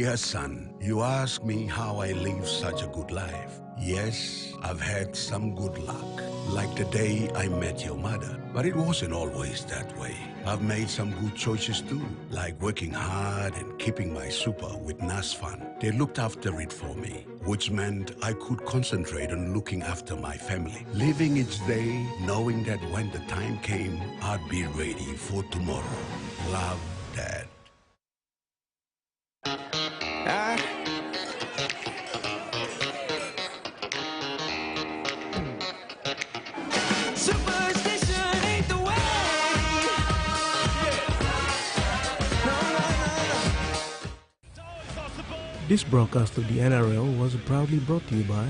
Dear son, you ask me how I live such a good life. Yes, I've had some good luck, like the day I met your mother. But it wasn't always that way. I've made some good choices too, like working hard and keeping my super with NASFAN. They looked after it for me, which meant I could concentrate on looking after my family. Living each day, knowing that when the time came, I'd be ready for tomorrow. Love, Dad. Superstition ain't the way. This broadcast of the NRL was proudly brought to you by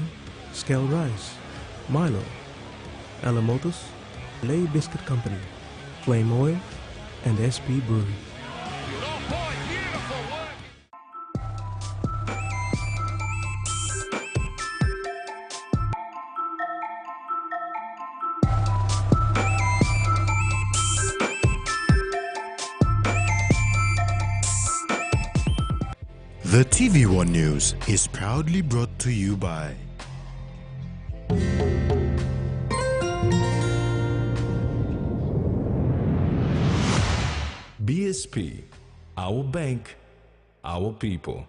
Scale Rice, Milo, Ella Motors, Lay Biscuit Company, Flame Oil, and SP Brewery. The TVWAN News is proudly brought to you by BSP, our bank, our people.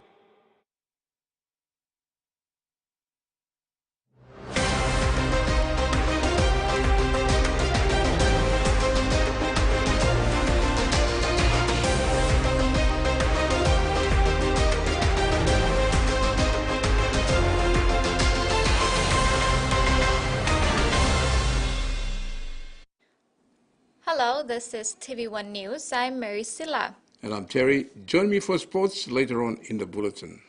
Hello, this is TV1 News. I'm Mary Silla. And I'm Terry. Join me for sports later on in the bulletin.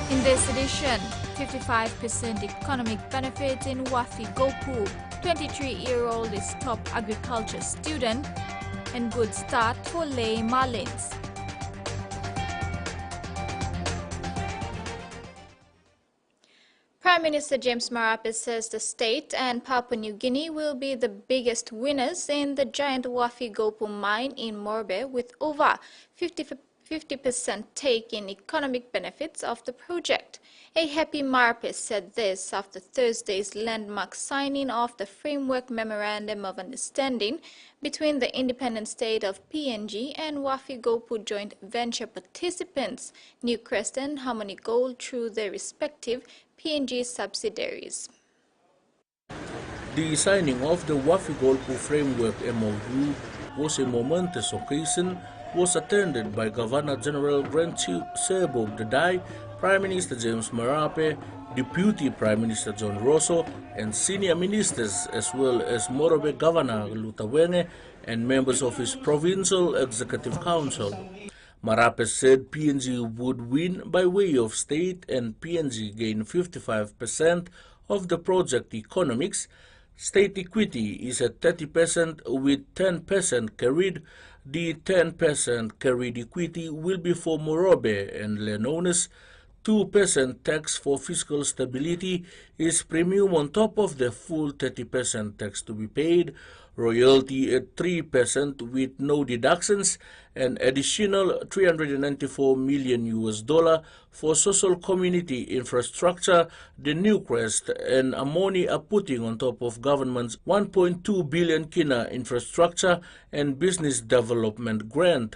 In this edition, 55% economic benefits in Wafi Gopu. 23-year-old is top agriculture student, and good start for Lay Marlins. Prime Minister James Marape says the state and Papua New Guinea will be the biggest winners in the giant Wafi Gopu mine in Morbe, with over 50% take in economic benefits of the project. A happy Marape said this after Thursday's landmark signing of the Framework Memorandum of Understanding between the independent state of PNG and Wafi Gopu joint venture participants, Newcrest and Harmony Gold, through their respective PNG subsidiaries. The signing of the Wafi Gopu Framework MOU was a momentous occasion, was attended by Governor-General Grant Sebog Dadai, Prime Minister James Marape, Deputy Prime Minister John Rosso, and senior ministers, as well as Morobe Governor Lutawenge and members of his Provincial Executive Council. Marape said PNG would win by way of state and PNG gain 55% of the project economics. State equity is at 30% with 10% carried. The 10% carried equity will be for Morobe and landowners. 2% tax for fiscal stability is premium on top of the full 30% tax to be paid, royalty at 3% with no deductions, and additional $394 million for social community infrastructure. The Newcrest and Amoni are putting on top of government's 1.2 billion kina infrastructure and business development grant.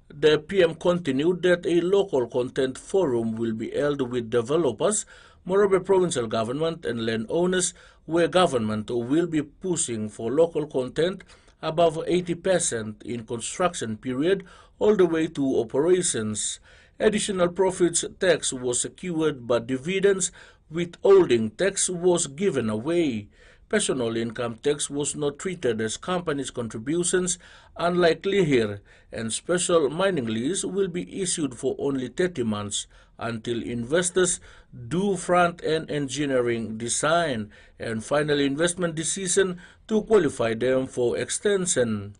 The PM continued that a local content forum will be held with developers, Morobe provincial government and landowners, where government will be pushing for local content above 80% in construction period all the way to operations. Additional profits tax was secured, but dividends withholding tax was given away. Personal income tax was not treated as companies' contributions, unlike Lihir, and special mining lease will be issued for only 30 months until investors do front-end engineering design and final investment decision to qualify them for extension.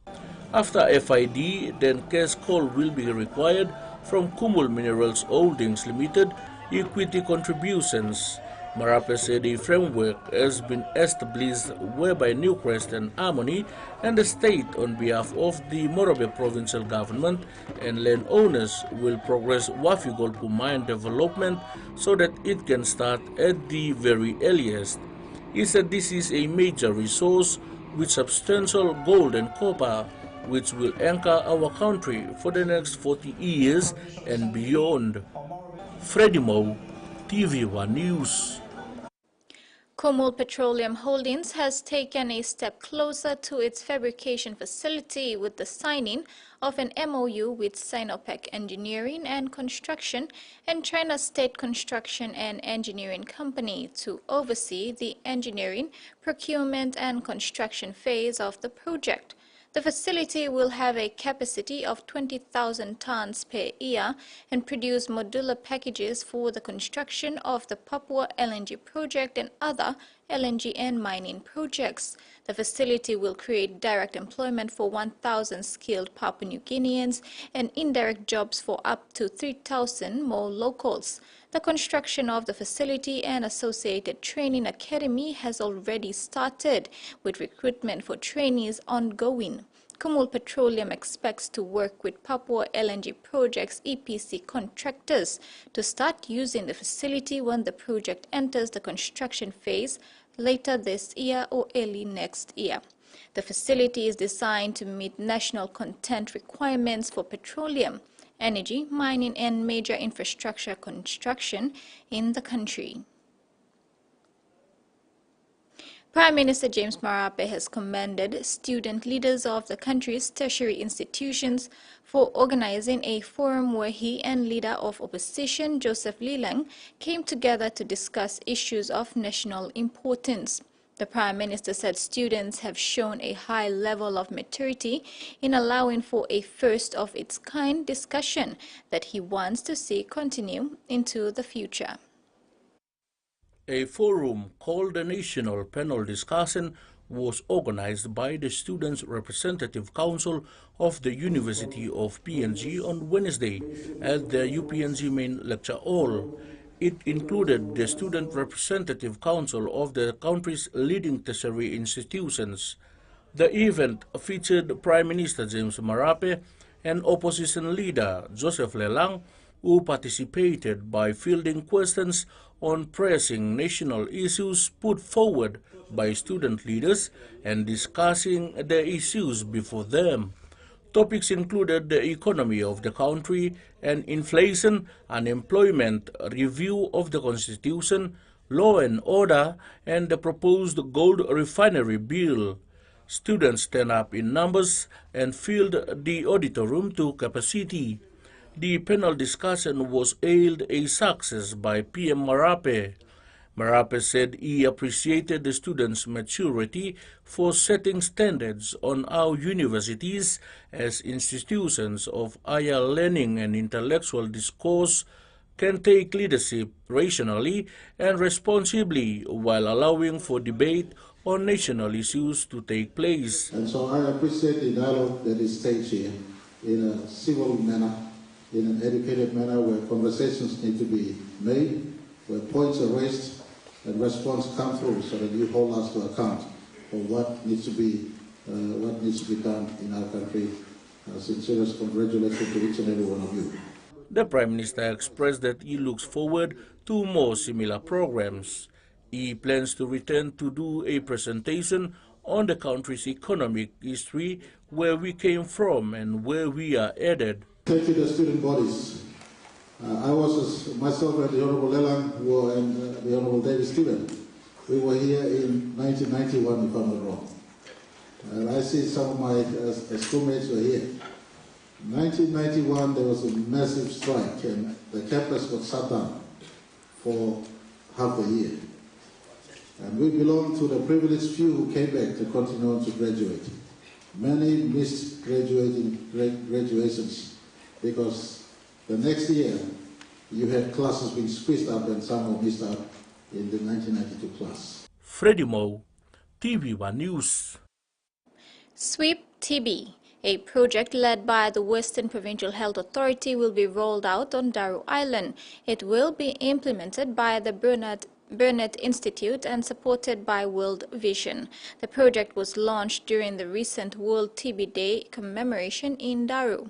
After FID, then cash call will be required from Kumul Minerals Holdings Limited equity contributions. Marape said a framework has been established whereby Newcrest and Harmony and the state on behalf of the Morobe provincial government and landowners will progress Wafigolpu mine development so that it can start at the very earliest. He said this is a major resource with substantial gold and copper which will anchor our country for the next 40 years and beyond. Freddie Moe, TV1 News. Comul Petroleum Holdings has taken a step closer to its fabrication facility with the signing of an MOU with Sinopec Engineering and Construction and China State Construction and Engineering Company to oversee the engineering, procurement and construction phase of the project. The facility will have a capacity of 20,000 tons per year and produce modular packages for the construction of the Papua LNG project and other LNG and mining projects. The facility will create direct employment for 1,000 skilled Papua New Guineans and indirect jobs for up to 3,000 more locals. The construction of the facility and associated training academy has already started, with recruitment for trainees ongoing. Comul Petroleum expects to work with Papua LNG Project's EPC contractors to start using the facility when the project enters the construction phase later this year or early next year. The facility is designed to meet national content requirements for petroleum, energy, mining and major infrastructure construction in the country. Prime Minister James Marape has commended student leaders of the country's tertiary institutions for organizing a forum where he and leader of opposition Joseph Lilang came together to discuss issues of national importance. The Prime Minister said students have shown a high level of maturity in allowing for a first-of-its-kind discussion that he wants to see continue into the future. A forum called the National Panel Discussion was organized by the Students' Representative Council of the University of PNG on Wednesday at the UPNG main lecture hall. It included the Student Representative Council of the country's leading tertiary institutions. The event featured Prime Minister James Marape and opposition leader Joseph Lelang, who participated by fielding questions on pressing national issues put forward by student leaders and discussing the issues before them. Topics included the economy of the country and inflation, unemployment, review of the constitution, law and order, and the proposed gold refinery bill. Students stand up in numbers and filled the auditorium to capacity. The panel discussion was hailed a success by PM Marape. Marape said he appreciated the students' maturity for setting standards on how universities, as institutions of higher learning and intellectual discourse, can take leadership rationally and responsibly while allowing for debate on national issues to take place. And so I appreciate the dialogue that is staged here in a civil manner, in an educated manner where conversations need to be made, where points are raised and response come through so that you hold us to account for what needs to be done in our country. Sincerest congratulations to each and every one of you. The Prime Minister expressed that he looks forward to more similar programs. He plans to return to do a presentation on the country's economic history, where we came from and where we are headed. Thank you to the student bodies. I was myself and the Honorable Lelang and the Honorable David Stephen. We were here in 1991, if I'm not wrong. And I see some of my schoolmates were here. 1991, there was a massive strike and the campus got shut down for half a year. And we belong to the privileged few who came back to continue on to graduate. Many missed graduations because the next year you had classes being squeezed up and some were missed out in the 1992 class. Freddie Moe, TV1 News. Sweep TB, a project led by the Western Provincial Health Authority, will be rolled out on Daru Island. It will be implemented by the Burnett Institute and supported by World Vision. The project was launched during the recent World TB Day commemoration in Daru.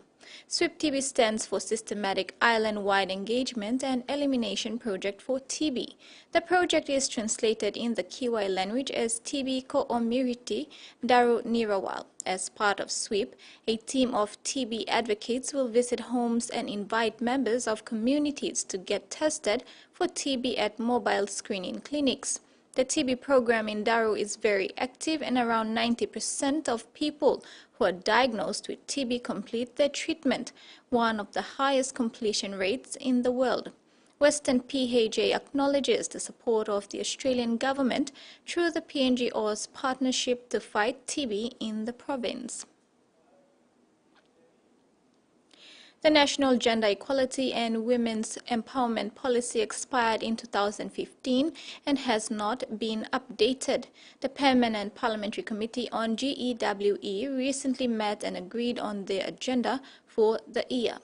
SWIP TB stands for Systematic Island-Wide Engagement and Elimination Project for TB. The project is translated in the Kiwai language as TB Ko'omiriti Daru Nirawal. As part of SWIP, a team of TB advocates will visit homes and invite members of communities to get tested for TB at mobile screening clinics. The TB program in Daru is very active and around 90% of people who are diagnosed with TB complete their treatment, one of the highest completion rates in the world. Western PNG acknowledges the support of the Australian government through the PNG-Oz partnership to fight TB in the province. The National Gender Equality and Women's Empowerment Policy expired in 2015 and has not been updated. The Permanent Parliamentary Committee on GEWE recently met and agreed on their agenda for the year.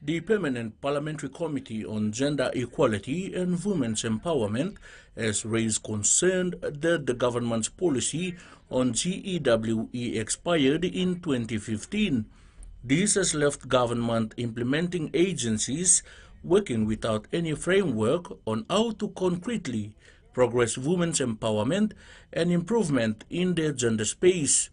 The Permanent Parliamentary Committee on Gender Equality and Women's Empowerment has raised concern that the government's policy on GEWE expired in 2015. This has left government implementing agencies working without any framework on how to concretely progress women's empowerment and improvement in their gender space.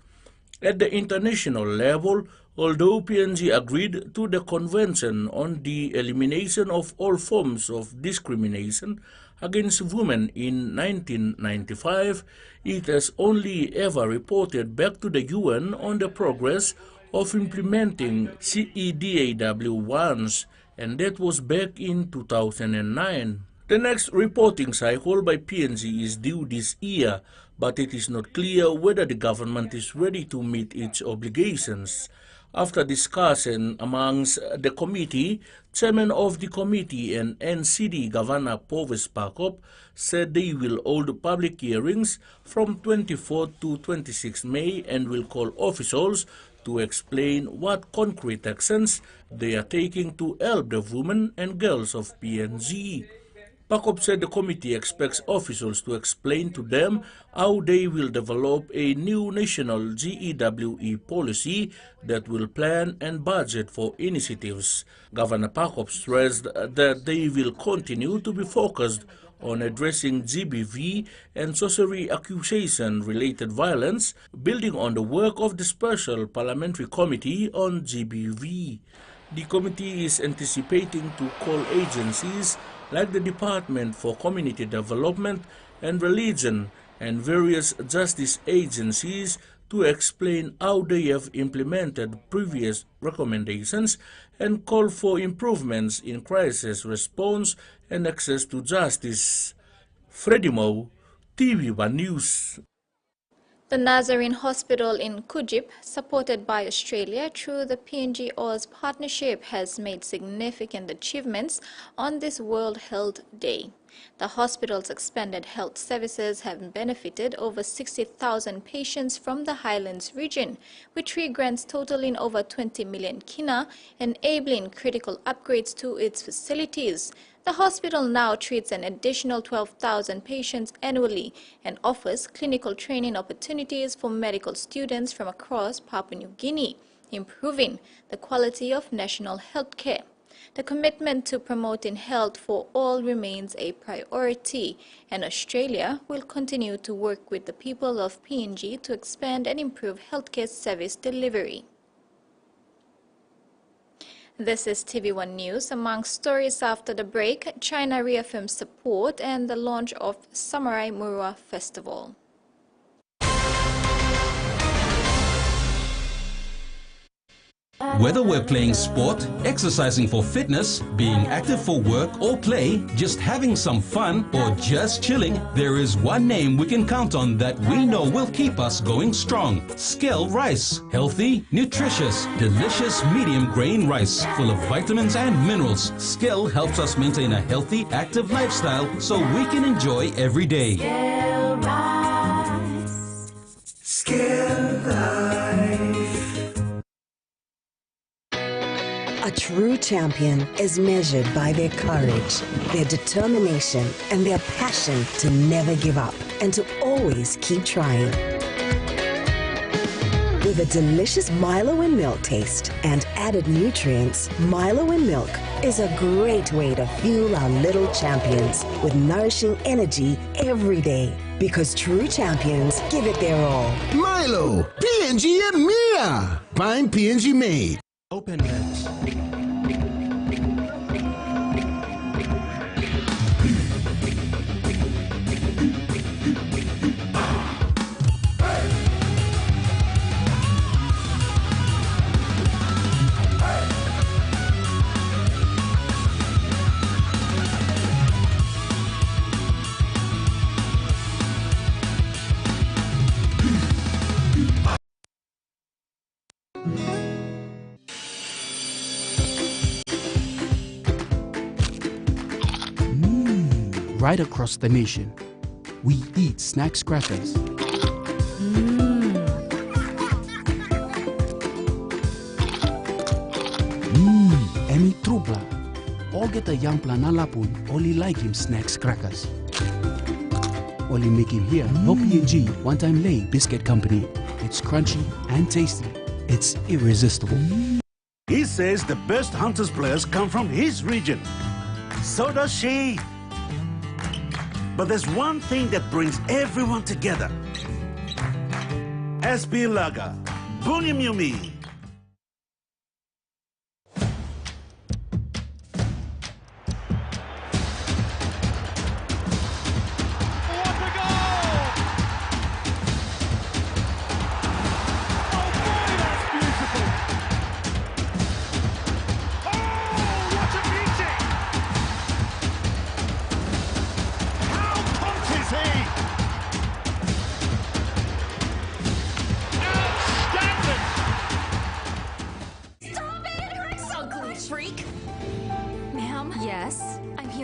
At the international level, although PNG agreed to the Convention on the Elimination of All Forms of Discrimination against Women in 1995, it has only ever reported back to the UN on the progress of implementing TVWANs, and that was back in 2009. The next reporting cycle by PNG is due this year, but it is not clear whether the government is ready to meet its obligations. After discussion amongst the committee, Chairman of the committee and NCD Governor Povis Pakop said they will hold public hearings from 24 to 26 May and will call officials to explain what concrete actions they are taking to help the women and girls of PNG. Pakop said the committee expects officials to explain to them how they will develop a new national GEWE policy that will plan and budget for initiatives. Governor Pakop stressed that they will continue to be focused on addressing GBV and sorcery accusation-related violence, building on the work of the Special Parliamentary Committee on GBV. The committee is anticipating to call agencies like the Department for Community Development and Religion and various justice agencies to explain how they have implemented previous recommendations and call for improvements in crisis response and access to justice. Freddie Moe, TVWAN News. The Nazarene Hospital in Kujip, supported by Australia through the PNG-Oz partnership, has made significant achievements on this World Health Day. The hospital's expanded health services have benefited over 60,000 patients from the Highlands region, with 3 grants totaling over 20 million kina, enabling critical upgrades to its facilities. The hospital now treats an additional 12,000 patients annually and offers clinical training opportunities for medical students from across Papua New Guinea, improving the quality of national health care. The commitment to promoting health for all remains a priority, and Australia will continue to work with the people of PNG to expand and improve healthcare service delivery. This is TV1 News. Among stories after the break, China reaffirms support and the launch of Samurai Murua Festival. Whether we're playing sport, exercising for fitness, being active for work or play, just having some fun, or just chilling, there is one name we can count on that we know will keep us going strong. Skell Rice. Healthy, nutritious, delicious medium grain rice full of vitamins and minerals. Skell helps us maintain a healthy, active lifestyle so we can enjoy every day. Skell Rice. Skell Rice. A true champion is measured by their courage, their determination, and their passion to never give up and to always keep trying. With a delicious Milo in milk taste and added nutrients, Milo in milk is a great way to fuel our little champions with nourishing energy every day. Because true champions give it their all. Milo, PNG and Mia. Pine PNG made. Open nets. Right across the nation, we eat snacks crackers. Emi trupla. All get a young planalapun, only like him snacks crackers. Only make him here, no PNG, one-time lay biscuit company. It's crunchy and tasty. It's irresistible. He says the best Hunters players come from his region. So does she. But there's one thing that brings everyone together. SB Laga, Bunyamyumi.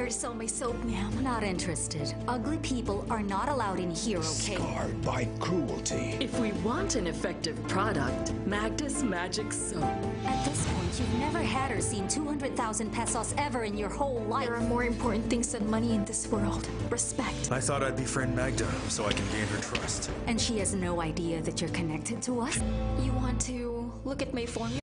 Sell my soap, ma'am. Not interested. Ugly people are not allowed in here, okay? Scarred by cruelty. If we want an effective product, Magda's Magic Soap. At this point, you've never had or seen 200,000 pesos ever in your whole life. There are more important things than money in this world. Respect. I thought I'd befriend Magda so I can gain her trust. And she has no idea that you're connected to us? You want to look at my formula?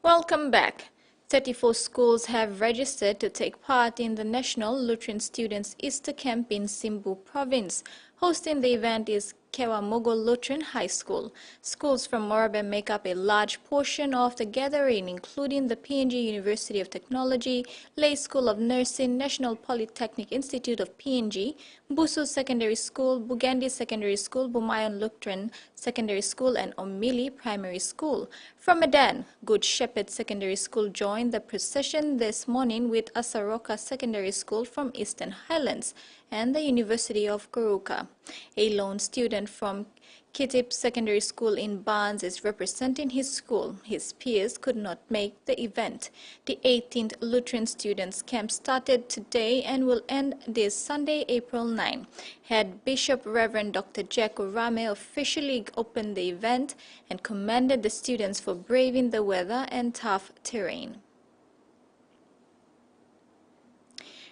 Welcome back. 34 schools have registered to take part in the National Lutheran Students Easter Camp in Simbu Province. Hosting the event is Kewamogo Lutheran High School. Schools from Morabe make up a large portion of the gathering, including the PNG University of Technology, Lay School of Nursing, National Polytechnic Institute of PNG, Busu Secondary School, Bugandi Secondary School, Bumayan Lutheran Secondary School, and Omili Primary School. From Medan, Good Shepherd Secondary School joined the procession this morning with Asaroka Secondary School from Eastern Highlands and the University of Kuruka. A lone student from Kitip Secondary School in Barnes is representing his school. His peers could not make the event. The 18th Lutheran Students Camp started today and will end this Sunday, April 9. Head Bishop Reverend Dr. Jack Orame officially opened the event and commended the students for braving the weather and tough terrain.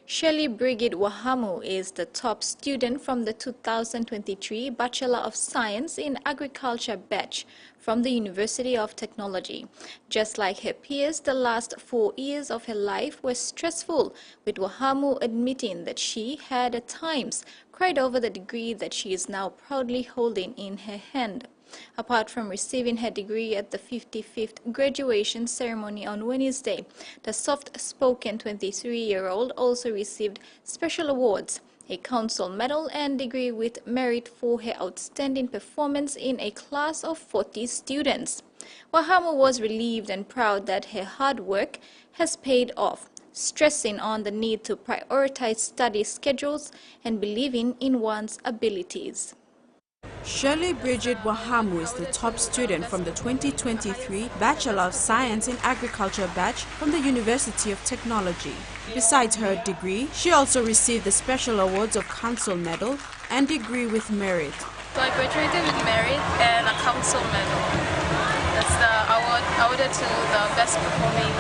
Shelley Brigid Wahamu is the top student from the 2023 Bachelor of Science in Agriculture batch from the University of Technology. Just like her peers, the last 4 years of her life were stressful, with Wahamu admitting that she had at times cried over the degree that she is now proudly holding in her hand. Apart from receiving her degree at the 55th graduation ceremony on Wednesday, the soft-spoken 23-year-old also received special awards, a council medal and degree with merit for her outstanding performance in a class of 40 students. Wahamu was relieved and proud that her hard work has paid off, stressing on the need to prioritize study schedules and believing in one's abilities. Shirley Bridget Wahamu is the top student from the 2023 Bachelor of Science in Agriculture batch from the University of Technology. Besides her degree, she also received the special awards of Council Medal and degree with merit. So I graduated with merit and a council medal. That's the award awarded to the best performing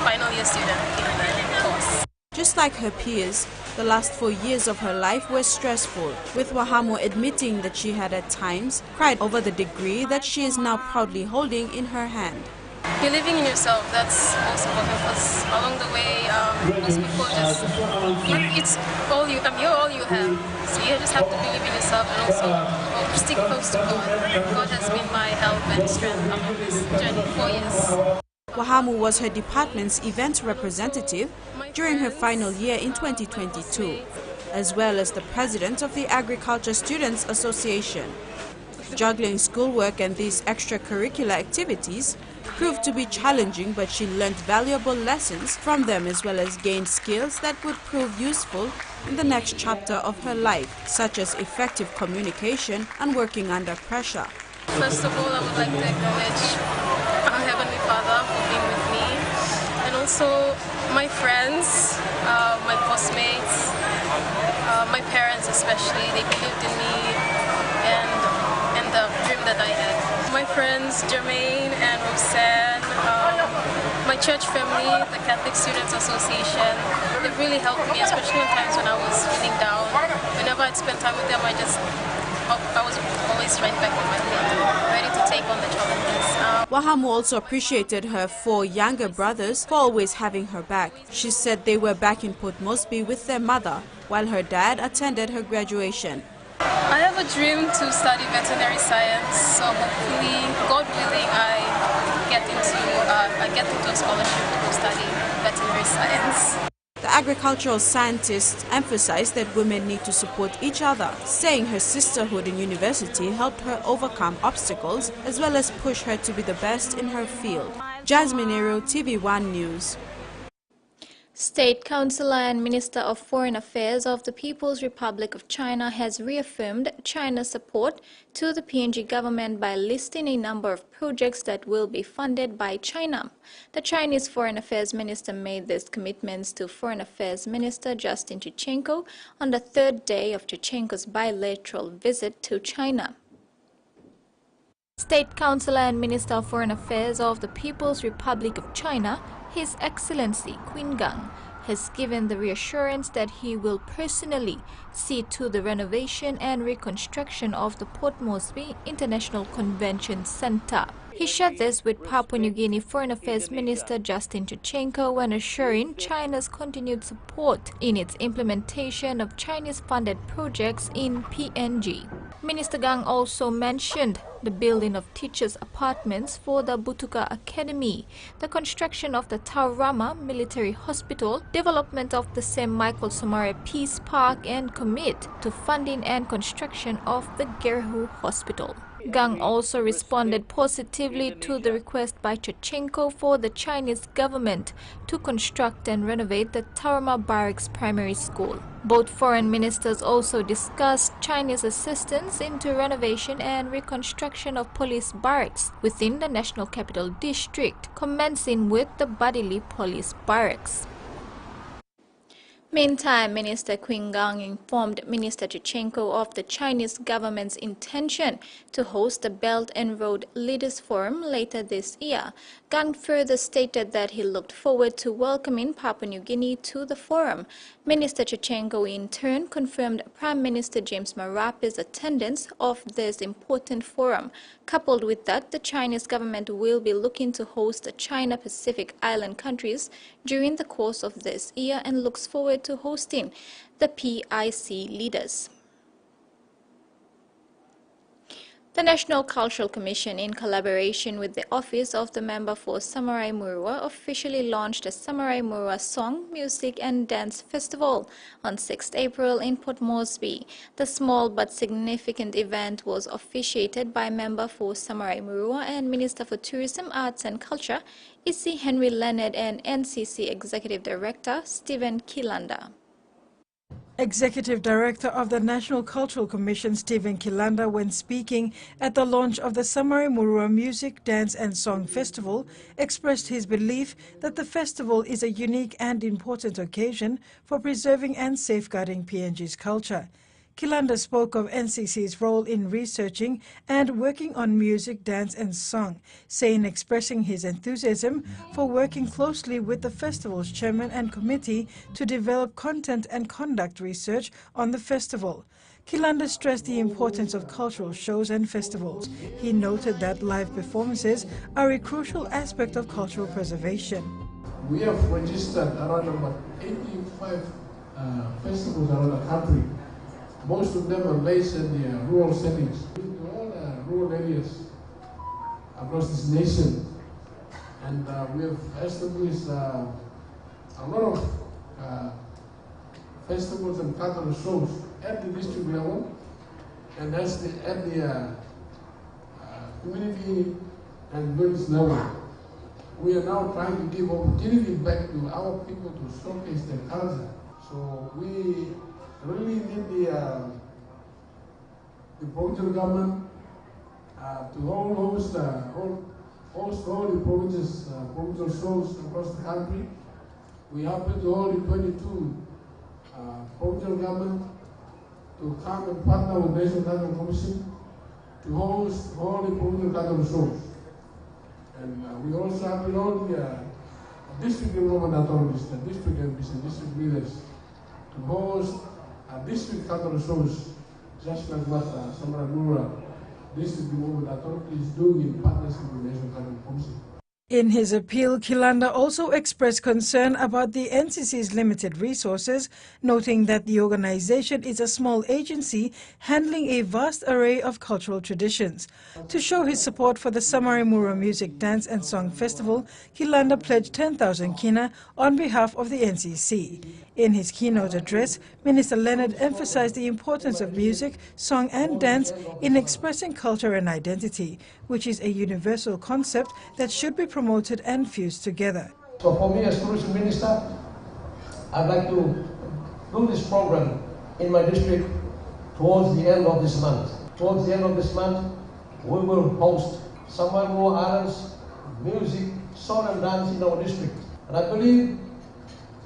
final year student in the course. Just like her peers, the last 4 years of her life were stressful, with Wahamo admitting that she had at times cried over the degree that she is now proudly holding in her hand. Believing in yourself, that's most important, because along the way, most people just, it's all you, you're all you have. So you just have to believe in yourself and also stick close to God. God has been my help and strength along this journey, 4 years. Wahamo was her department's event representative during her final year in 2022, as well as the president of the Agriculture Students Association. Juggling schoolwork and these extracurricular activities proved to be challenging, but she learned valuable lessons from them as well as gained skills that would prove useful in the next chapter of her life, such as effective communication and working under pressure. First of all, I would like to acknowledge our Heavenly Father for being with me, and also my friends, my postmates, my parents especially. They believed in me and the dream that I had. My friends Jermaine and Roxanne, my church family, the Catholic Students Association, they've really helped me, especially in times when I was feeling down. Whenever I'd spend time with them, I was always right back on my feet, ready to take on the challenges. Wahamo also appreciated her 4 younger brothers for always having her back. She said they were back in Port Moresby with their mother, while her dad attended her graduation. I have a dream to study veterinary science, so hopefully, God willing, I get into a scholarship to go study veterinary science. The agricultural scientist emphasized that women need to support each other, saying her sisterhood in university helped her overcome obstacles as well as push her to be the best in her field. Jasmine Ero, TVWAN News. State Councillor and Minister of Foreign Affairs of the People's Republic of China has reaffirmed China's support to the PNG government by listing a number of projects that will be funded by China. The Chinese Foreign Affairs Minister made these commitments to Foreign Affairs Minister Justin Chuchenko on the 3rd day of Chuchenko's bilateral visit to China. State Councillor and Minister of Foreign Affairs of the People's Republic of China, His Excellency Qin Gang, has given the reassurance that he will personally see to the renovation and reconstruction of the Port Moresby International Convention Centre. He shared this with Papua New Guinea Foreign Affairs Minister Justin Chuchenko when assuring China's continued support in its implementation of Chinese-funded projects in PNG. Minister Gang also mentioned the building of teachers' apartments for the Butuka Academy, the construction of the Taurama Military Hospital, development of the St. Michael Somare Peace Park, and commit to funding and construction of the Gerhu Hospital. Gang also responded positively to the request by Chuchenko for the Chinese government to construct and renovate the Taurama Barracks Primary School. Both foreign ministers also discussed Chinese assistance into renovation and reconstruction of police barracks within the National Capital District, commencing with the Badili Police Barracks. Meantime, Minister Qin Gang informed Minister Chuchenko of the Chinese government's intention to host the Belt and Road Leaders Forum later this year. Gang further stated that he looked forward to welcoming Papua New Guinea to the forum. Minister Chuchenko in turn confirmed Prime Minister James Marape's attendance of this important forum. Coupled with that, the Chinese government will be looking to host the China-Pacific Island countries during the course of this year and looks forward to hosting the PIC leaders. The National Cultural Commission, in collaboration with the Office of the Member for Samurai Murua, officially launched the Samurai Murua Song, Music and Dance Festival on 6th April in Port Moresby. The small but significant event was officiated by Member for Samurai Murua and Minister for Tourism, Arts and Culture, Isi Henry Leonard, and NCC Executive Director Stephen Kilanda. Executive Director of the National Cultural Commission, Stephen Kilanda, when speaking at the launch of the Samurai Murua Music, Dance and Song Festival, expressed his belief that the festival is a unique and important occasion for preserving and safeguarding PNG's culture. Kilanda spoke of NCC's role in researching and working on music, dance and song, saying expressing his enthusiasm for working closely with the festival's chairman and committee to develop content and conduct research on the festival. Kilanda stressed the importance of cultural shows and festivals. He noted that live performances are a crucial aspect of cultural preservation. We have registered around about 85 festivals around the country. Most of them are based in the rural settings. In all rural areas across this nation. And we have established a lot of festivals and cultural shows at the district level and at the community and village level. We are now trying to give opportunity back to our people to showcase their culture. So we really need the provincial government to host all the provincial shows across the country. We happen to hold the 22 provincial government to come and partner with the National Cultural Commission to host all the provincial cultural shows. And we also have all the district development authorities, the district MPs and district leaders to host district cultural shows, just like what Samaramura District Development Authority is doing in partnership with the National Cultural Commission. In his appeal, Kilanda also expressed concern about the NCC's limited resources, noting that the organization is a small agency handling a vast array of cultural traditions. To show his support for the Samarimura Music, Dance and Song Festival, Kilanda pledged 10,000 kina on behalf of the NCC. In his keynote address, Minister Leonard emphasized the importance of music, song and dance in expressing culture and identity, which is a universal concept that should be promoted and fused together. So for me as Tourism Minister, I'd like to do this program in my district towards the end of this month. Towards the end of this month, we will host Samarimura Islands music, song and dance in our district. And I believe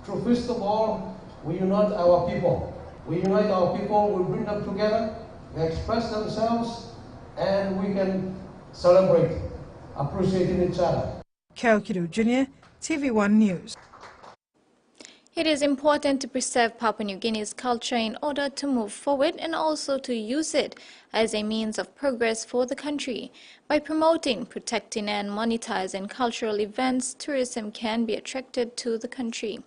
through first of all, we unite our people. We unite our people, we bring them together, they express themselves, and we can celebrate, appreciating each other. Carol Kidu Jr., TVWAN News. It is important to preserve Papua New Guinea's culture in order to move forward and also to use it as a means of progress for the country. By promoting, protecting and monetizing cultural events, tourism can be attracted to the country.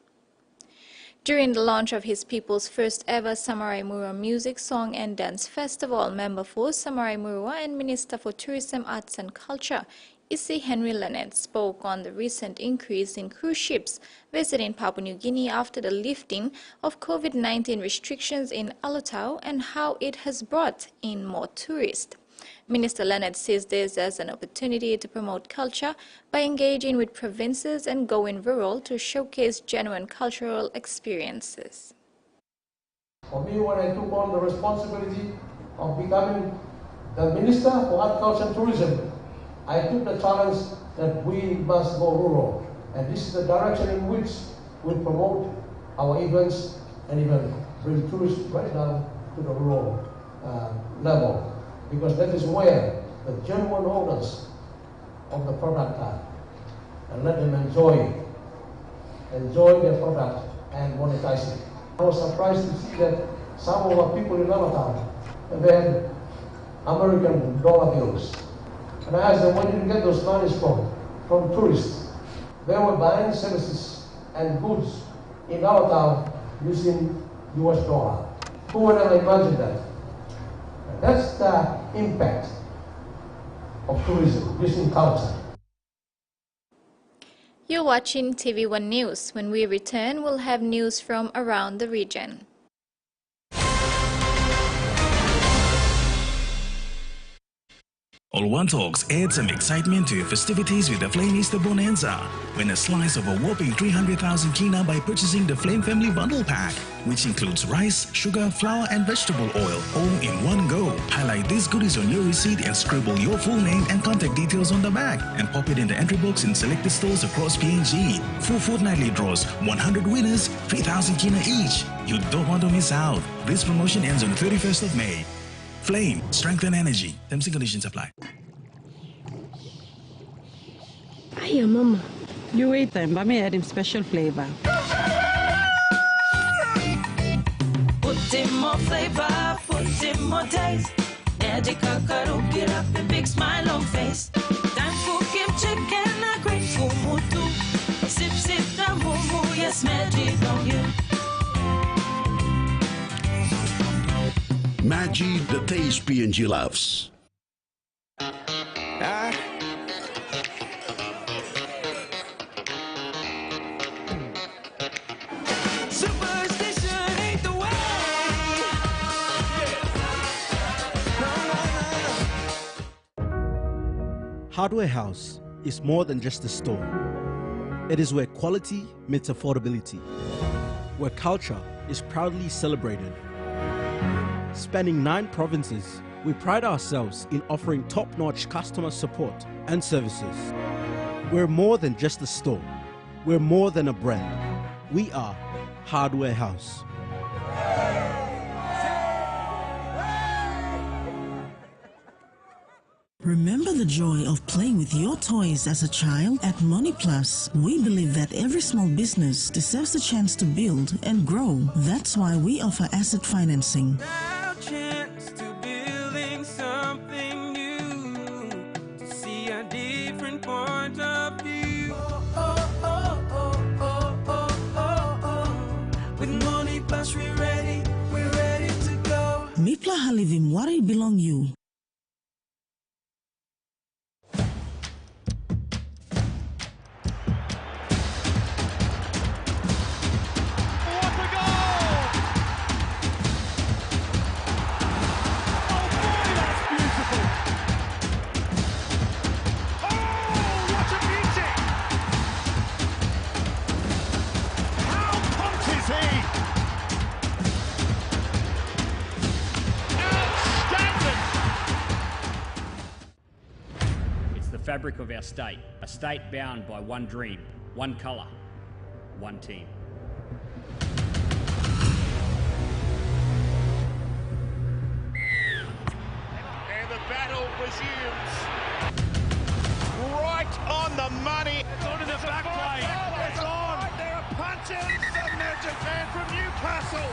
During the launch of his people's first ever Samarimura Music, Song and Dance Festival, Member for Samarimura and Minister for Tourism, Arts and Culture, Isi Henry Leonard spoke on the recent increase in cruise ships visiting Papua New Guinea after the lifting of COVID-19 restrictions in Alotau and how it has brought in more tourists. Minister Leonard sees this as an opportunity to promote culture by engaging with provinces and going rural to showcase genuine cultural experiences. For me, when I took on the responsibility of becoming the Minister for Art, Culture and Tourism, I took the challenge that we must go rural. And this is the direction in which we promote our events and even bring tourists right down to the rural level. Because that is where the genuine owners of the product are. And let them enjoy their product and monetize it. I was surprised to see that some of our people in Alotau, they had American dollar bills. And I asked them, where did you get those monies from? From tourists. They were buying services and goods in Alotau using US dollar. Who would ever imagine that? That's the impact of tourism, using culture. You're watching TVWAN News. When we return, we'll have news from around the region. All One Talks add some excitement to your festivities with the Flame Easter Bonanza. Win a slice of a whopping 300,000 kina by purchasing the Flame Family Bundle Pack, which includes rice, sugar, flour and vegetable oil, all in one go. Highlight these goodies on your receipt and scribble your full name and contact details on the back and pop it in the entry box in selected stores across PNG. Full fortnightly draws, 100 winners, 3,000 kina each. You don't want to miss out. This promotion ends on the 31st of May. Flame, strength and energy. Terms and conditions apply. Hiya, Mama. You wait time, but me add him special flavor. Put in more flavor, put in more taste. Add the kakaro, get up a big smile on face. Time for kimchi and a great fumu too. Sip, sip, the mumu, yes, magic on you. Maggi, the taste PNG loves. Superstition ain't the way. Hardware House is more than just a store. It is where quality meets affordability, where culture is proudly celebrated. Spanning 9 provinces, we pride ourselves in offering top-notch customer support and services. We're more than just a store. We're more than a brand. We are Hardware House. Remember the joy of playing with your toys as a child? At Money Plus, we believe that every small business deserves a chance to build and grow. That's why we offer asset financing. Chance to building something new, to see a different point of view. With Money Plus, we're ready to go. Mipla halivim wari belong you. Fabric of our state, a state bound by one dream, one colour, one team. And the battle resumes. Right on the money. It's on in the back plane. It's on. There are punches. The Magic Man from Newcastle.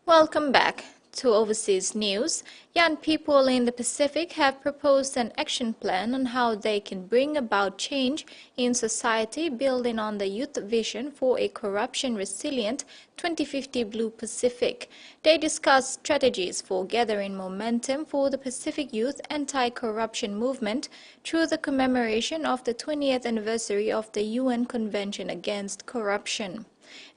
Welcome back to Overseas News. Young people in the Pacific have proposed an action plan on how they can bring about change in society, building on the youth vision for a corruption-resilient 2050 Blue Pacific. They discussed strategies for gathering momentum for the Pacific Youth Anti-Corruption Movement through the commemoration of the 20th anniversary of the UN Convention Against Corruption.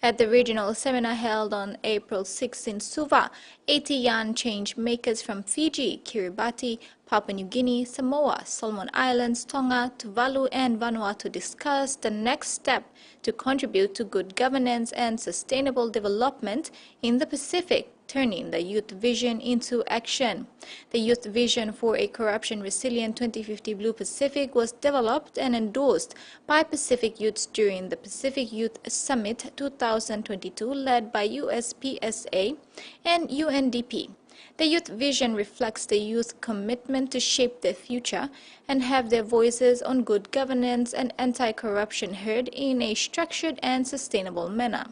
At the regional seminar held on April 6 in Suva, 80 young change makers from Fiji, Kiribati, Papua New Guinea, Samoa, Solomon Islands, Tonga, Tuvalu and Vanuatu discussed the next step to contribute to good governance and sustainable development in the Pacific, turning the youth vision into action. The youth vision for a corruption-resilient 2050 Blue Pacific was developed and endorsed by Pacific youths during the Pacific Youth Summit 2022 led by USPSA and UNDP. The youth vision reflects the youth's commitment to shape their future and have their voices on good governance and anti-corruption heard in a structured and sustainable manner.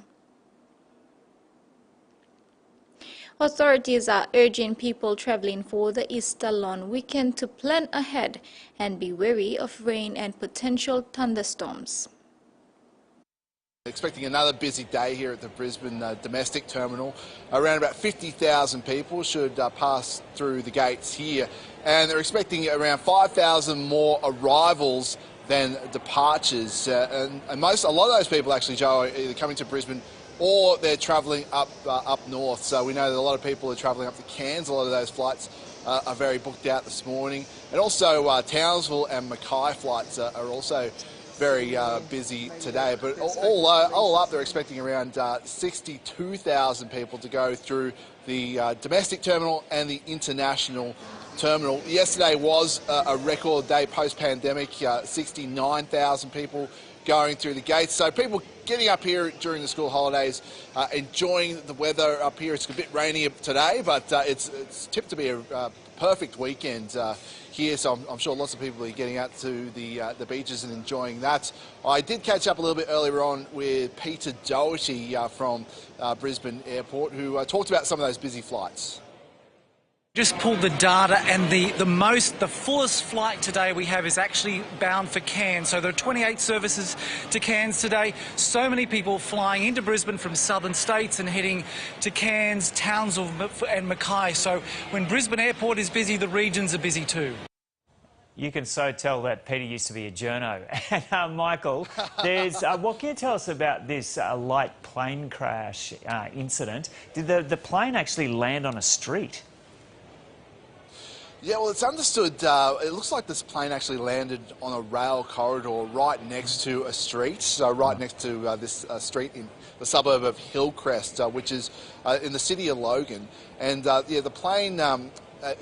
Authorities are urging people traveling for the Easter long weekend to plan ahead and be wary of rain and potential thunderstorms. Expecting another busy day here at the Brisbane domestic terminal. Around about 50,000 people should pass through the gates here, and they're expecting around 5,000 more arrivals than departures. And a lot of those people actually, Joe, are either coming to Brisbane or they're travelling up north. So we know that a lot of people are travelling up to Cairns. A lot of those flights are very booked out this morning. And also Townsville and Mackay flights are also very busy today. But all up, they're expecting around 62,000 people to go through the domestic terminal and the international terminal. Yesterday was a record day post-pandemic, 69,000 people going through the gates. So people getting up here during the school holidays, enjoying the weather up here. It's a bit rainy today, but it's tipped to be a perfect weekend here. So I'm sure lots of people are getting out to the beaches and enjoying that. I did catch up a little bit earlier on with Peter Doherty from Brisbane Airport, who talked about some of those busy flights. Just pulled the data, and the fullest flight today we have is actually bound for Cairns. So there are 28 services to Cairns today. So many people flying into Brisbane from southern states and heading to Cairns, Townsville and Mackay. So when Brisbane Airport is busy, the regions are busy too. You can so tell that Peter used to be a journo. And Michael, what can you tell us about this light plane crash incident? Did the plane actually land on a street? Yeah, well, it's understood. It looks like this plane actually landed on a rail corridor right next to a street. So right next to this street in the suburb of Hillcrest, which is in the city of Logan. And yeah, the plane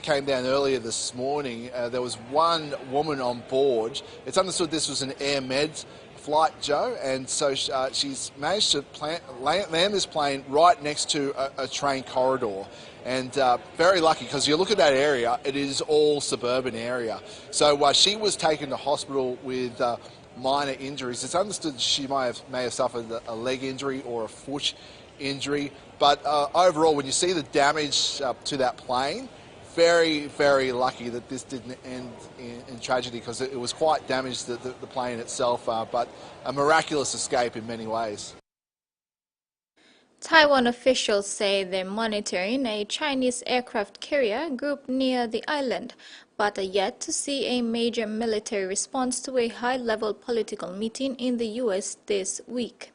came down earlier this morning. There was one woman on board. It's understood this was an Air Med flight, Joe, and so she's managed to land this plane right next to a train corridor. And very lucky, because you look at that area, it is all suburban area. So she was taken to hospital with minor injuries. It's understood she may have suffered a leg injury or a foot injury. But overall, when you see the damage to that plane, very, very lucky that this didn't end in tragedy, because it was quite damaged, the plane itself, but a miraculous escape in many ways. Taiwan officials say they're monitoring a Chinese aircraft carrier group near the island, but are yet to see a major military response to a high-level political meeting in the U.S. this week.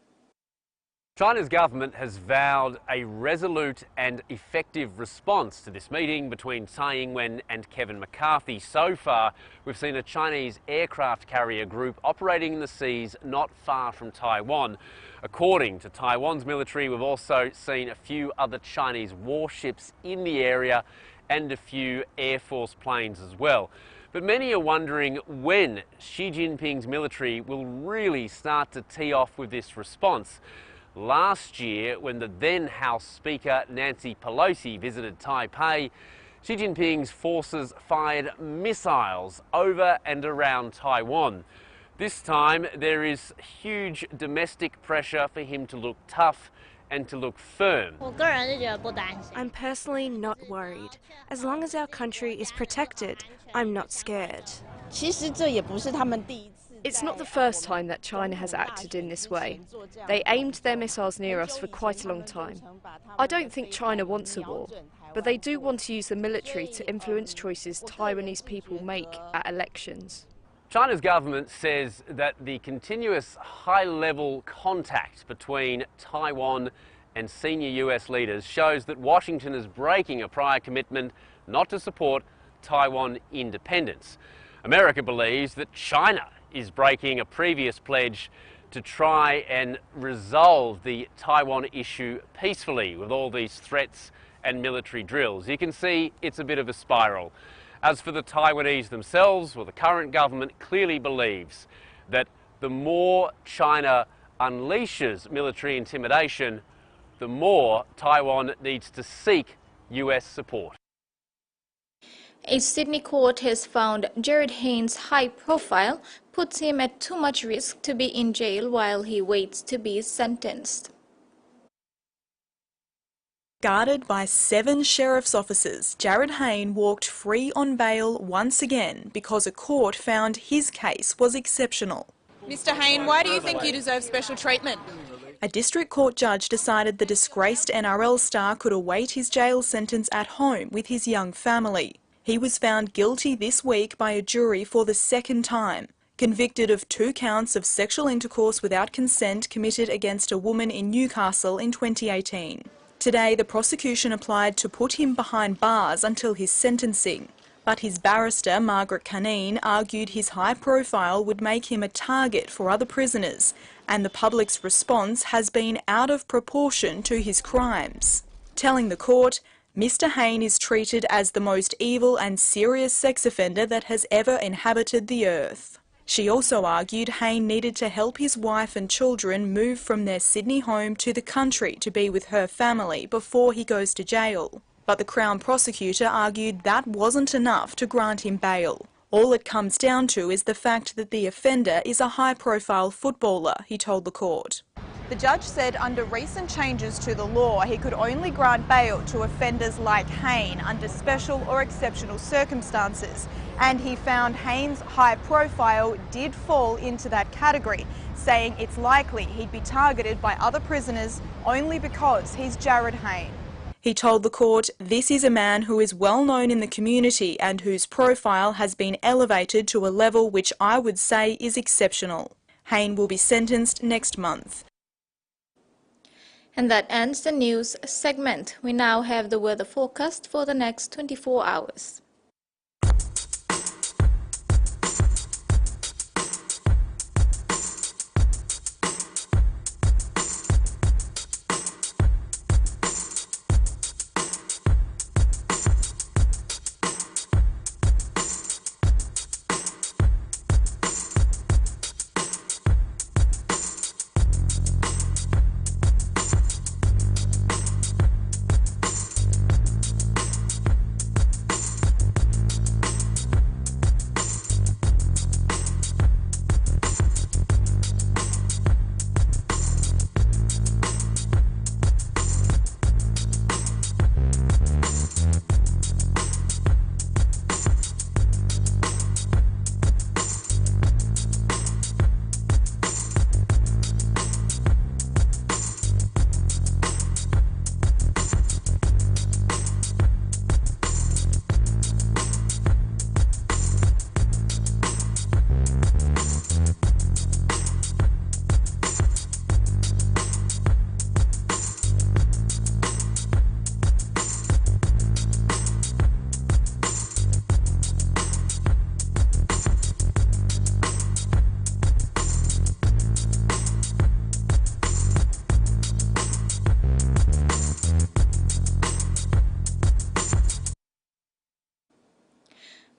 China's government has vowed a resolute and effective response to this meeting between Tsai Ing-wen and Kevin McCarthy. So far, we've seen a Chinese aircraft carrier group operating in the seas not far from Taiwan. According to Taiwan's military, we've also seen a few other Chinese warships in the area and a few Air Force planes as well. But many are wondering when Xi Jinping's military will really start to tee off with this response. Last year, when the then House Speaker Nancy Pelosi visited Taipei, Xi Jinping's forces fired missiles over and around Taiwan. This time, there is huge domestic pressure for him to look tough and to look firm. I'm personally not worried. As long as our country is protected, I'm not scared. It's not the first time that China has acted in this way. They aimed their missiles near us for quite a long time. I don't think China wants a war, but they do want to use the military to influence choices Taiwanese people make at elections. China's government says that the continuous high-level contact between Taiwan and senior US leaders shows that Washington is breaking a prior commitment not to support Taiwan independence. America believes that China is breaking a previous pledge to try and resolve the Taiwan issue peacefully with all these threats and military drills. You can see it's a bit of a spiral. As for the Taiwanese themselves, well, the current government clearly believes that the more China unleashes military intimidation, the more Taiwan needs to seek US support. A Sydney court has found Jared Haynes' high profile puts him at too much risk to be in jail while he waits to be sentenced. Guarded by 7 sheriff's officers, Jared Haynes walked free on bail once again because a court found his case was exceptional. Mr. Haynes, why do you think you deserve special treatment? A district court judge decided the disgraced NRL star could await his jail sentence at home with his young family. He was found guilty this week by a jury for the second time. convicted of 2 counts of sexual intercourse without consent committed against a woman in Newcastle in 2018. Today, the prosecution applied to put him behind bars until his sentencing. But his barrister, Margaret Cunneen, argued his high profile would make him a target for other prisoners, and the public's response has been out of proportion to his crimes, telling the court, Mr. Hayne is treated as the most evil and serious sex offender that has ever inhabited the earth. She also argued Hayne needed to help his wife and children move from their Sydney home to the country to be with her family before he goes to jail. But the Crown prosecutor argued that wasn't enough to grant him bail. All it comes down to is the fact that the offender is a high-profile footballer, he told the court. The judge said under recent changes to the law, he could only grant bail to offenders like Hayne under special or exceptional circumstances. And he found Hayne's high profile did fall into that category, saying it's likely he'd be targeted by other prisoners only because he's Jared Hayne. He told the court, this is a man who is well known in the community and whose profile has been elevated to a level which I would say is exceptional. Hayne will be sentenced next month. And that ends the news segment. We now have the weather forecast for the next 24 hours.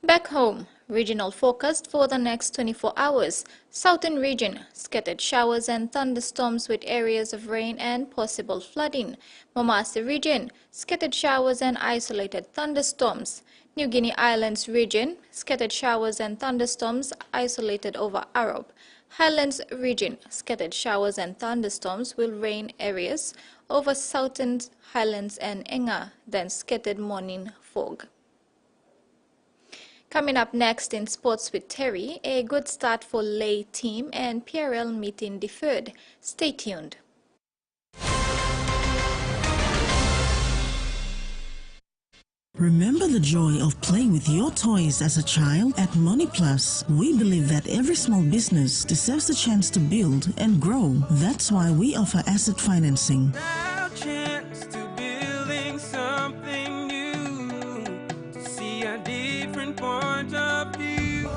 Back home, regional forecast for the next 24 hours. Southern region, scattered showers and thunderstorms with areas of rain and possible flooding. Momasa region, scattered showers and isolated thunderstorms. New Guinea Islands region, scattered showers and thunderstorms isolated over Arab. Highlands region, scattered showers and thunderstorms will rain areas over Southern Highlands and Enga, then scattered morning fog. Coming up next in Sports with Terry, a good start for Lay team and PRL meeting deferred. Stay tuned. Remember the joy of playing with your toys as a child? At Money Plus, we believe that every small business deserves a chance to build and grow. That's why we offer asset financing. Now chance to building something new, to see a different point of view.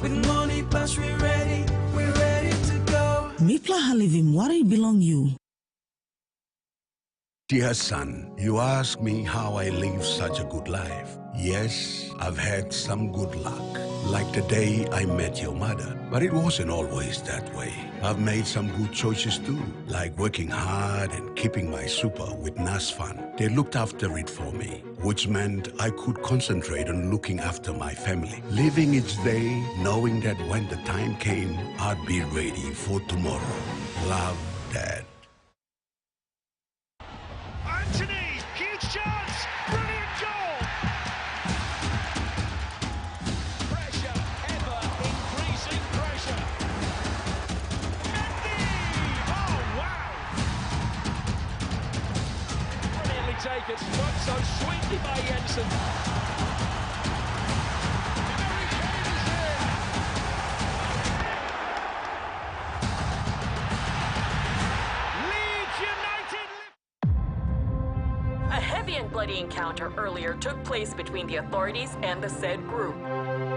With Money Plus we're ready to go. Mipla halivim wari belong you. Dear son, you ask me how I live such a good life. Yes, I've had some good luck, like the day I met your mother. But it wasn't always that way. I've made some good choices too, like working hard and keeping my super with NASFAN. They looked after it for me, which meant I could concentrate on looking after my family. Living each day, knowing that when the time came, I'd be ready for tomorrow. Love, Dad. Anthony, huge chance, brilliant goal! Pressure, ever increasing pressure. Mendy! Oh, wow! Brilliantly taken, struck so sweetly by Jensen. heavy and bloody encounter earlier took place between the authorities and the said group.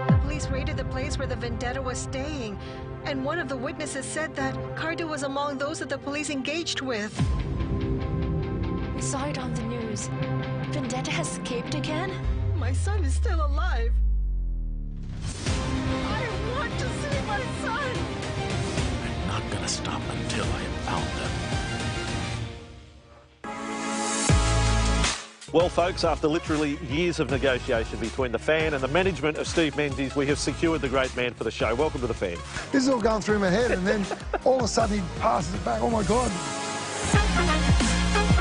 The police raided the place where the vendetta was staying, and one of the witnesses said that Cardo was among those that the police engaged with. We saw it on the news. Vendetta has escaped again? My son is still alive. I want to see my son! I'm not gonna stop until I have found them. Well, folks, after literally years of negotiation between the fan and the management of Steve Menzies, we have secured the great man for the show. Welcome to the Fan. This is all going through my head, and then all of a sudden he passes it back. Oh, my God.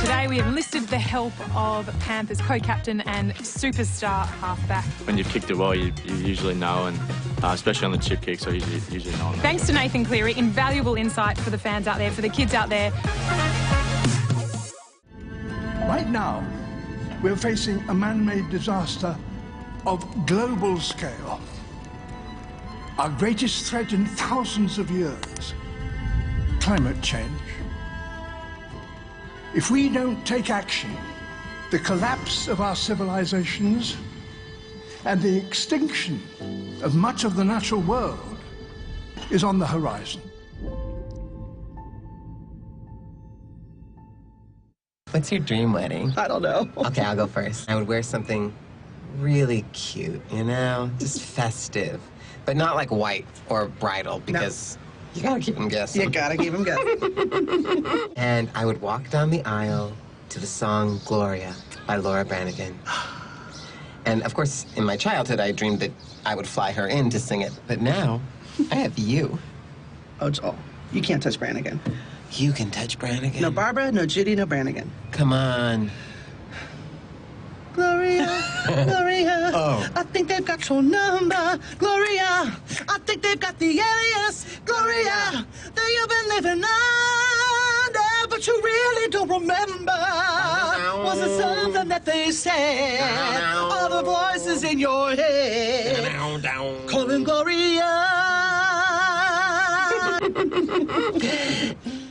Today we have enlisted the help of Panthers co-captain and superstar halfback. When you've kicked it well, you usually know, and especially on the chip kicks, I usually know. Thanks to Nathan Cleary, invaluable insight for the fans out there, for the kids out there. Right now, we're facing a man-made disaster of global scale. Our greatest threat in thousands of years, climate change. If we don't take action, the collapse of our civilizations and the extinction of much of the natural world is on the horizon. What's your dream wedding? I don't know. Okay, I'll go first. I would wear something really cute, you know? Just festive. But not like white or bridal, because you gotta keep them guessing. You gotta keep them guessing. And I would walk down the aisle to the song Gloria by Laura Branigan. And of course, in my childhood, I dreamed that I would fly her in to sing it. But now, I have you. Oh, you can't touch Branigan. You can touch Branigan. No Barbara, no Judy, no Branigan. Come on. Gloria, Gloria, I think they've got your number. Gloria, I think they've got the alias. Gloria, that you've been living under, but you really don't remember. Was it something that they said? All the voices in your head calling Gloria.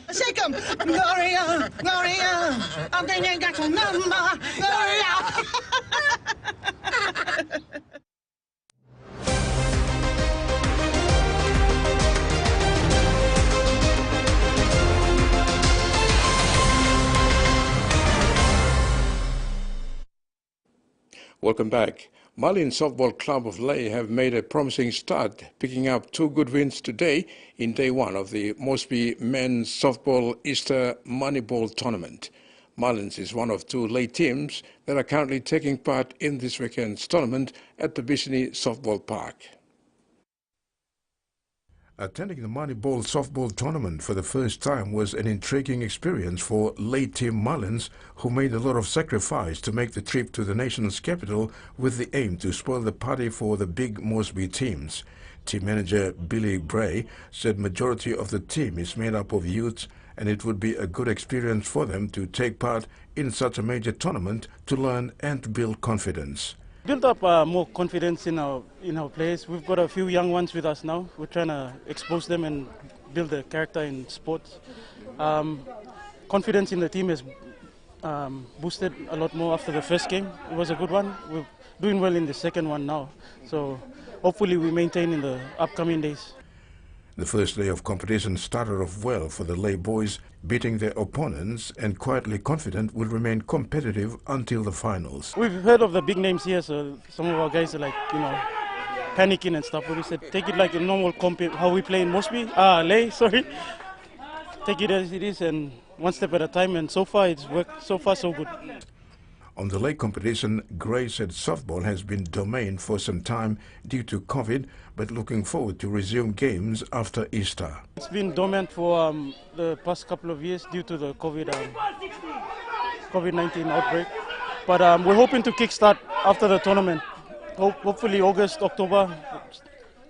Shake 'em, Gloria, Gloria, I think they got your number, Gloria. Welcome back. Marlin Softball Club of Lae have made a promising start, picking up 2 good wins today in day 1 of the Mosby Men's Softball Easter Moneyball Tournament. Marlins is one of 2 Lae teams that are currently taking part in this weekend's tournament at the Bishini Softball Park. Attending the Moneyball Softball Tournament for the first time was an intriguing experience for Lae team Marlins, who made a lot of sacrifice to make the trip to the nation's capital with the aim to spoil the party for the big Mosby teams. Team manager Billy Bray said majority of the team is made up of youths, and it would be a good experience for them to take part in such a major tournament to learn and build confidence. Build up more confidence in our players. We've got a few young ones with us now. We're trying to expose them and build their character in sports. Confidence in the team has boosted a lot more after the first game. It was a good one. We're doing well in the second one now. So hopefully we maintain in the upcoming days. The first day of competition started off well for the Lae boys, beating their opponents, and quietly confident will remain competitive until the finals. We've heard of the big names here, so some of our guys are like, panicking and stuff. But we said, take it like a normal how we play in Mosby, Lae, sorry. Take it as it is and one step at a time, and so far it's worked. So far, so good. On the Lae competition, Gray said softball has been dormant for some time due to COVID, but looking forward to resume games after Easter. It's been dormant for the past couple of years due to the COVID-19 outbreak. But we're hoping to kickstart after the tournament. Hopefully August, October,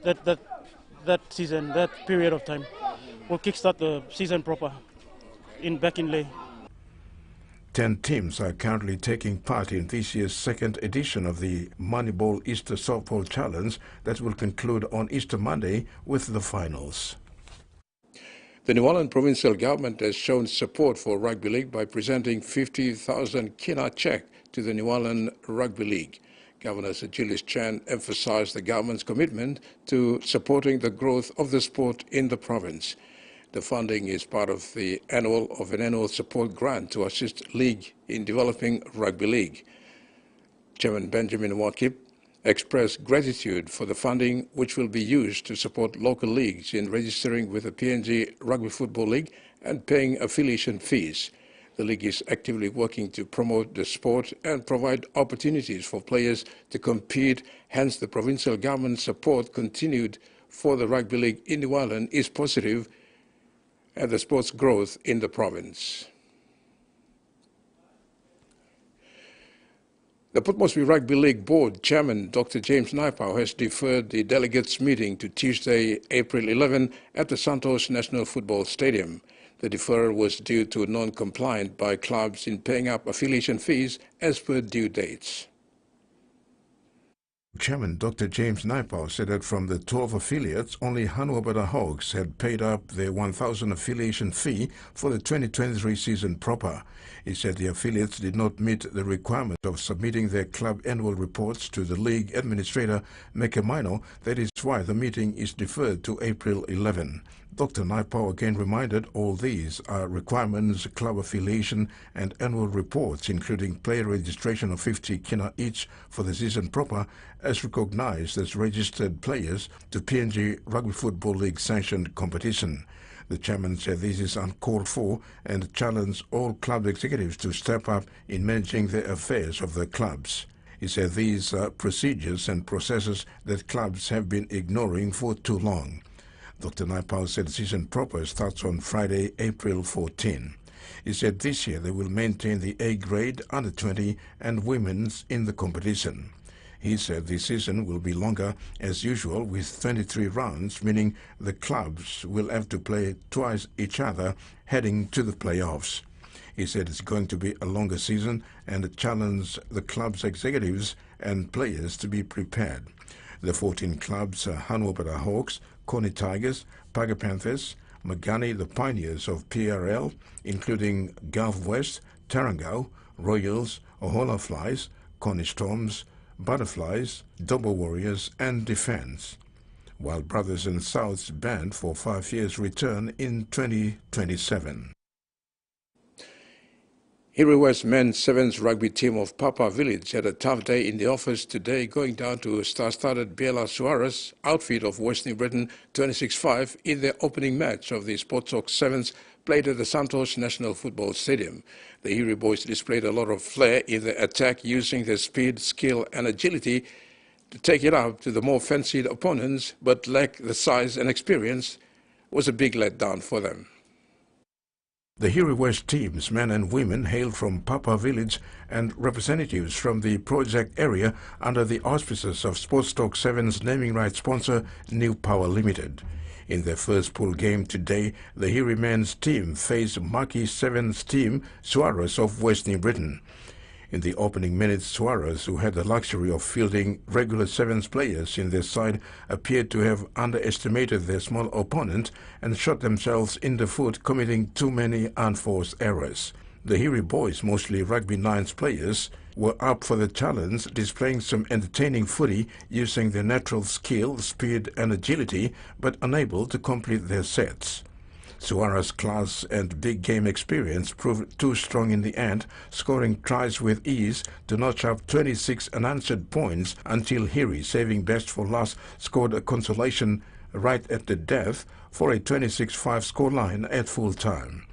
that season, that period of time. We'll kickstart the season proper back in Lae. 10 teams are currently taking part in this year's second edition of the Moneyball Easter Softball Challenge that will conclude on Easter Monday with the finals. The New provincial government has shown support for Rugby League by presenting 50,000 kina check to the New Rugby League. Governor Sir Julius Chan emphasized the government's commitment to supporting the growth of the sport in the province. The funding is part of an annual support grant to assist League in developing Rugby League. Chairman Benjamin Wakip expressed gratitude for the funding which will be used to support local leagues in registering with the PNG Rugby Football League and paying affiliation fees. The league is actively working to promote the sport and provide opportunities for players to compete. Hence, the provincial government's support continued for the Rugby League in New Ireland is positive and the sport's growth in the province. The Port Moresby Rugby League Board Chairman Dr. James Naipau has deferred the delegates' meeting to Tuesday, April 11 at the Santos National Football Stadium. The deferral was due to non-compliance by clubs in paying up affiliation fees as per due dates. Chairman Dr. James Naipau said that from the 12 affiliates, only Hanwabata Hawks had paid up their 1,000 affiliation fee for the 2023 season proper. He said the affiliates did not meet the requirement of submitting their club annual reports to the league administrator, Mekemaino. That is why the meeting is deferred to April 11. Dr. Naipau again reminded all these are requirements, club affiliation and annual reports, including player registration of 50 kina each for the season proper, as recognized as registered players to PNG Rugby Football League sanctioned competition. The chairman said this is uncalled for and challenged all club executives to step up in managing the affairs of the clubs. He said these are procedures and processes that clubs have been ignoring for too long. Dr. Naipau said season proper starts on Friday, April 14. He said this year they will maintain the A grade, under 20 and women's in the competition. He said this season will be longer as usual with 23 rounds, meaning the clubs will have to play twice each other heading to the playoffs. He said it's going to be a longer season and challenge the club's executives and players to be prepared. The 14 clubs are Hanwabata Hawks, Coney Tigers, Paga Panthers, Magani the Pioneers of PRL, including Gulf West, Tarangau, Royals, Ohola Flies, Coney Storms, Butterflies, Double Warriors and Defence, while Brothers and Souths banned for 5 years return in 2027. Erie West men's sevens rugby team of Papa Village had a tough day in the office today, going down to star-studded Bela Suarez outfit of West New Britain 26-5 in their opening match of the Sportsock Sevens played at the Santos National Football Stadium. The Erie boys displayed a lot of flair in their attack, using their speed, skill and agility to take it out to the more fancied opponents, but lacked the size and experience was a big letdown for them. The Erie West teams, men and women, hail from Papa Village and representatives from the project area under the auspices of Sportstock Sevens naming rights sponsor New Power Limited. In their first pool game today, the Erie men's team faced Marquee Sevens team Suarez of West New Britain. In the opening minutes, Suarez, who had the luxury of fielding regular Sevens players in their side, appeared to have underestimated their small opponent and shot themselves in the foot, committing too many unforced errors. The Erie boys, mostly Rugby Nines players, were up for the challenge, displaying some entertaining footy using their natural skill, speed and agility, but unable to complete their sets. Suarez's class and big game experience proved too strong in the end, scoring tries with ease to notch up 26 unanswered points until Erie, saving best for last, scored a consolation right at the death for a 26-5 scoreline at full time.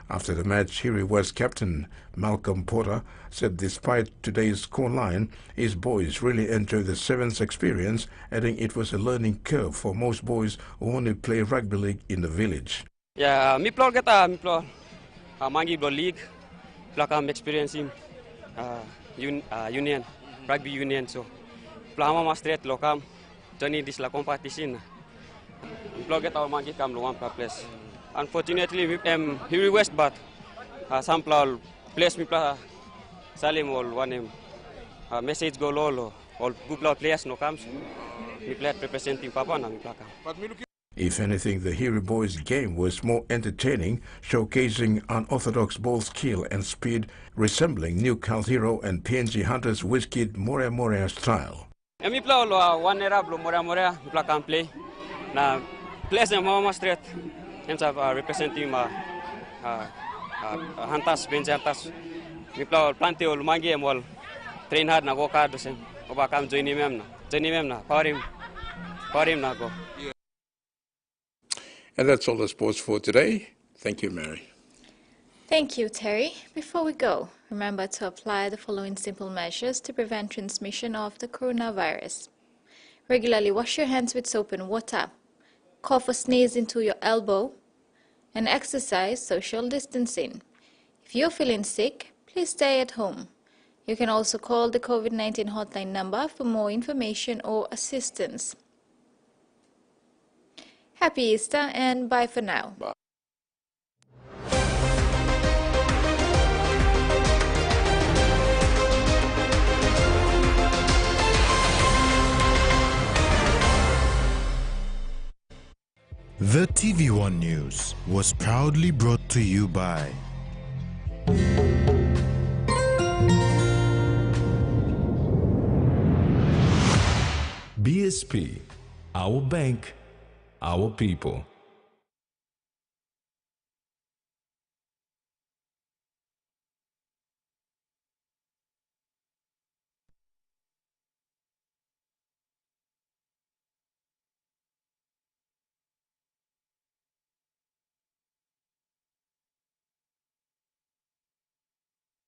After the match, Erie West captain Malcolm Porter said despite today's scoreline, his boys really enjoyed the Sevens experience, adding it was a learning curve for most boys who only play rugby league in the village. Ya, miplor kita miplor mangi blo league, pelakam experiencing union, rugby union so. Pelama mas straight lokam, Johnny dis la competition. Miplor kita mangi kam lo 1 place. Unfortunately, Erie West but some place mipla salim all one message go lolo all good players no comes. Mi play representing Papa na mi plaka. If anything, the Hiri Boys game was more entertaining, showcasing unorthodox ball skill and speed, resembling New Cal Hero and PNG Hunters Wizkid Morea Morea style. Mi plau lo one era blo Morea Morea, mi plau can play. Na players na mama straight, ends up representing Hunters, PNG Hunters. Mi plau plante ol mangi emol train hard na go hard sen. Oba kam join him na, power him na go. And that's all the sports for today. Thank you, Mary. Thank you, Terry. Before we go, remember to apply the following simple measures to prevent transmission of the coronavirus. Regularly wash your hands with soap and water. Cough or sneeze into your elbow. And exercise social distancing. If you're feeling sick, please stay at home. You can also call the COVID-19 hotline number for more information or assistance. Happy Easter and bye for now. Bye. The TVWAN News was proudly brought to you by BSP, our bank, our people.